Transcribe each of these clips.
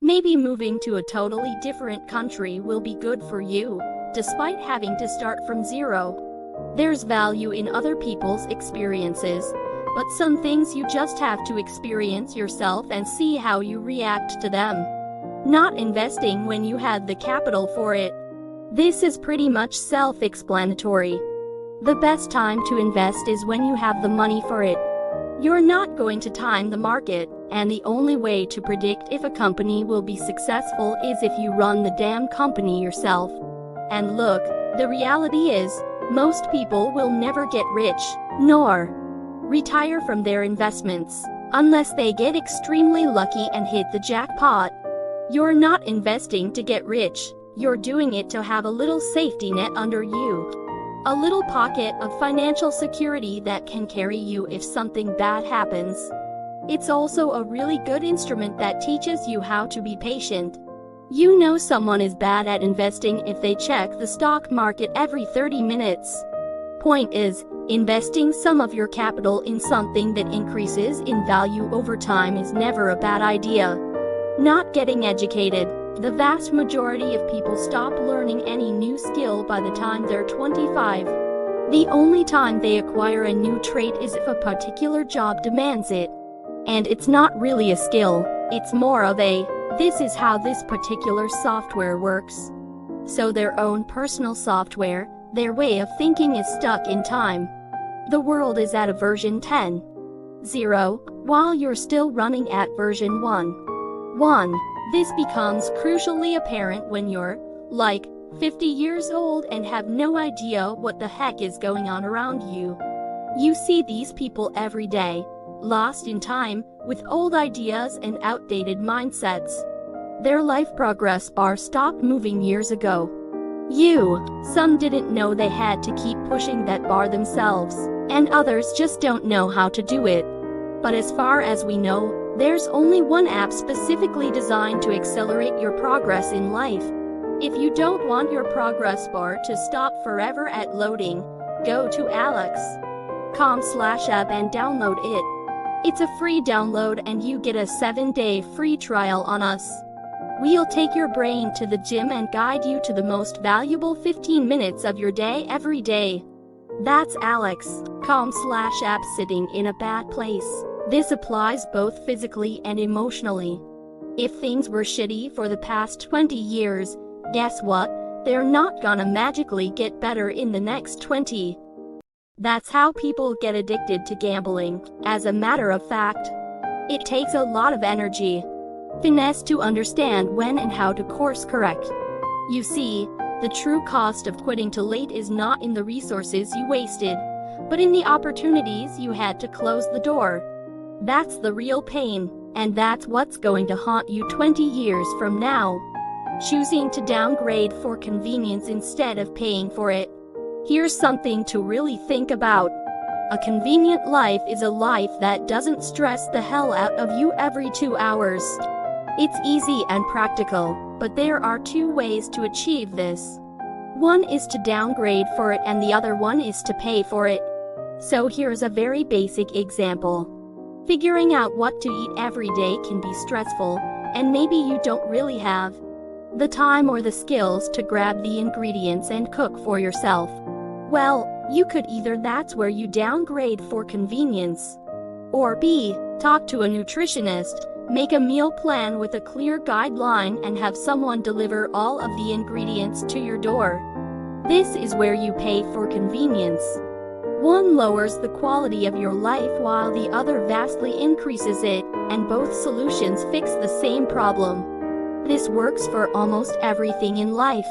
Maybe moving to a totally different country will be good for you, despite having to start from zero. There's value in other people's experiences, but some things you just have to experience yourself and see how you react to them. Not investing when you had the capital for it. This is pretty much self-explanatory. The best time to invest is when you have the money for it. You're not going to time the market, and the only way to predict if a company will be successful is if you run the damn company yourself. And look, the reality is, most people will never get rich, nor retire from their investments, unless they get extremely lucky and hit the jackpot. You're not investing to get rich, you're doing it to have a little safety net under you. A little pocket of financial security that can carry you if something bad happens. It's also a really good instrument that teaches you how to be patient. You know someone is bad at investing if they check the stock market every 30 minutes. Point is, investing some of your capital in something that increases in value over time is never a bad idea. Not getting educated. The vast majority of people stop learning any new skill by the time they're 25. The only time they acquire a new trait is if a particular job demands it. And it's not really a skill, it's more of a, this is how this particular software works. So their own personal software, their way of thinking is stuck in time. The world is at a version 10.0, while you're still running at version 1.1. This becomes crucially apparent when you're, like, 50 years old and have no idea what the heck is going on around you. You see these people every day, lost in time, with old ideas and outdated mindsets. Their life progress bar stopped moving years ago. Some didn't know they had to keep pushing that bar themselves, and others just don't know how to do it. But as far as we know, there's only one app specifically designed to accelerate your progress in life. If you don't want your progress bar to stop forever at loading, go to alex.com/app and download it. It's a free download and you get a 7-day free trial on us. We'll take your brain to the gym and guide you to the most valuable 15 minutes of your day every day. That's alex.com/app. Sitting in a bad place. This applies both physically and emotionally. If things were shitty for the past 20 years, guess what? They're not gonna magically get better in the next 20. That's how people get addicted to gambling. As a matter of fact, it takes a lot of energy, finesse to understand when and how to course correct. You see, the true cost of quitting too late is not in the resources you wasted, but in the opportunities you had to close the door. That's the real pain, and that's what's going to haunt you 20 years from now. Choosing to downgrade for convenience instead of paying for it. Here's something to really think about. A convenient life is a life that doesn't stress the hell out of you every 2 hours. It's easy and practical, but there are 2 ways to achieve this. One is to downgrade for it and the other one is to pay for it. So here's a very basic example. Figuring out what to eat every day can be stressful, and maybe you don't really have the time or the skills to grab the ingredients and cook for yourself. Well, you could either that's where you downgrade for convenience, or B, talk to a nutritionist, make a meal plan with a clear guideline and have someone deliver all of the ingredients to your door. This is where you pay for convenience. One lowers the quality of your life while the other vastly increases it, and both solutions fix the same problem. This works for almost everything in life.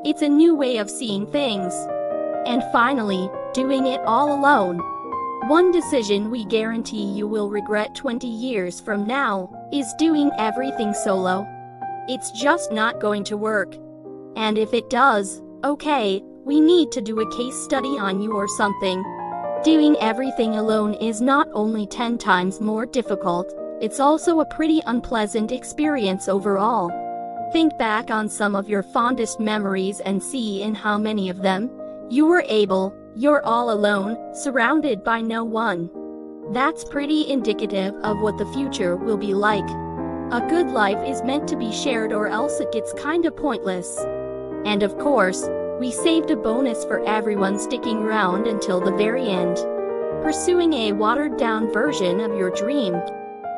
It's a new way of seeing things. And finally, doing it all alone. One decision we guarantee you will regret 20 years from now is doing everything solo. It's just not going to work. And if it does, okay, we need to do a case study on you or something. Doing everything alone is not only 10 times more difficult, it's also a pretty unpleasant experience overall. Think back on some of your fondest memories and see in how many of them you're all alone, surrounded by no one. That's pretty indicative of what the future will be like. A good life is meant to be shared, or else it gets kinda pointless. And of course, we saved a bonus for everyone sticking around until the very end. Pursuing a watered-down version of your dream.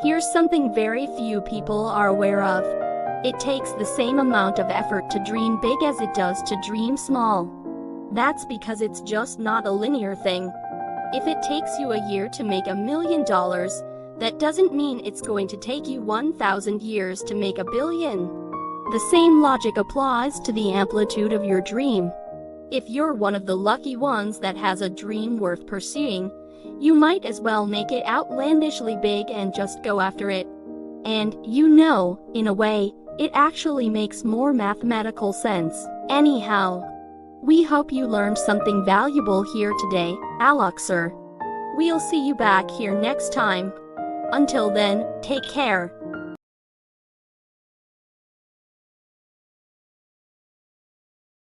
Here's something very few people are aware of. It takes the same amount of effort to dream big as it does to dream small. That's because it's just not a linear thing. If it takes you a year to make $1 million, that doesn't mean it's going to take you 1,000 years to make $1 billion. The same logic applies to the amplitude of your dream. If you're one of the lucky ones that has a dream worth pursuing, you might as well make it outlandishly big and just go after it. And, in a way, it actually makes more mathematical sense. Anyhow, we hope you learned something valuable here today, H&HSER. We'll see you back here next time. Until then, take care.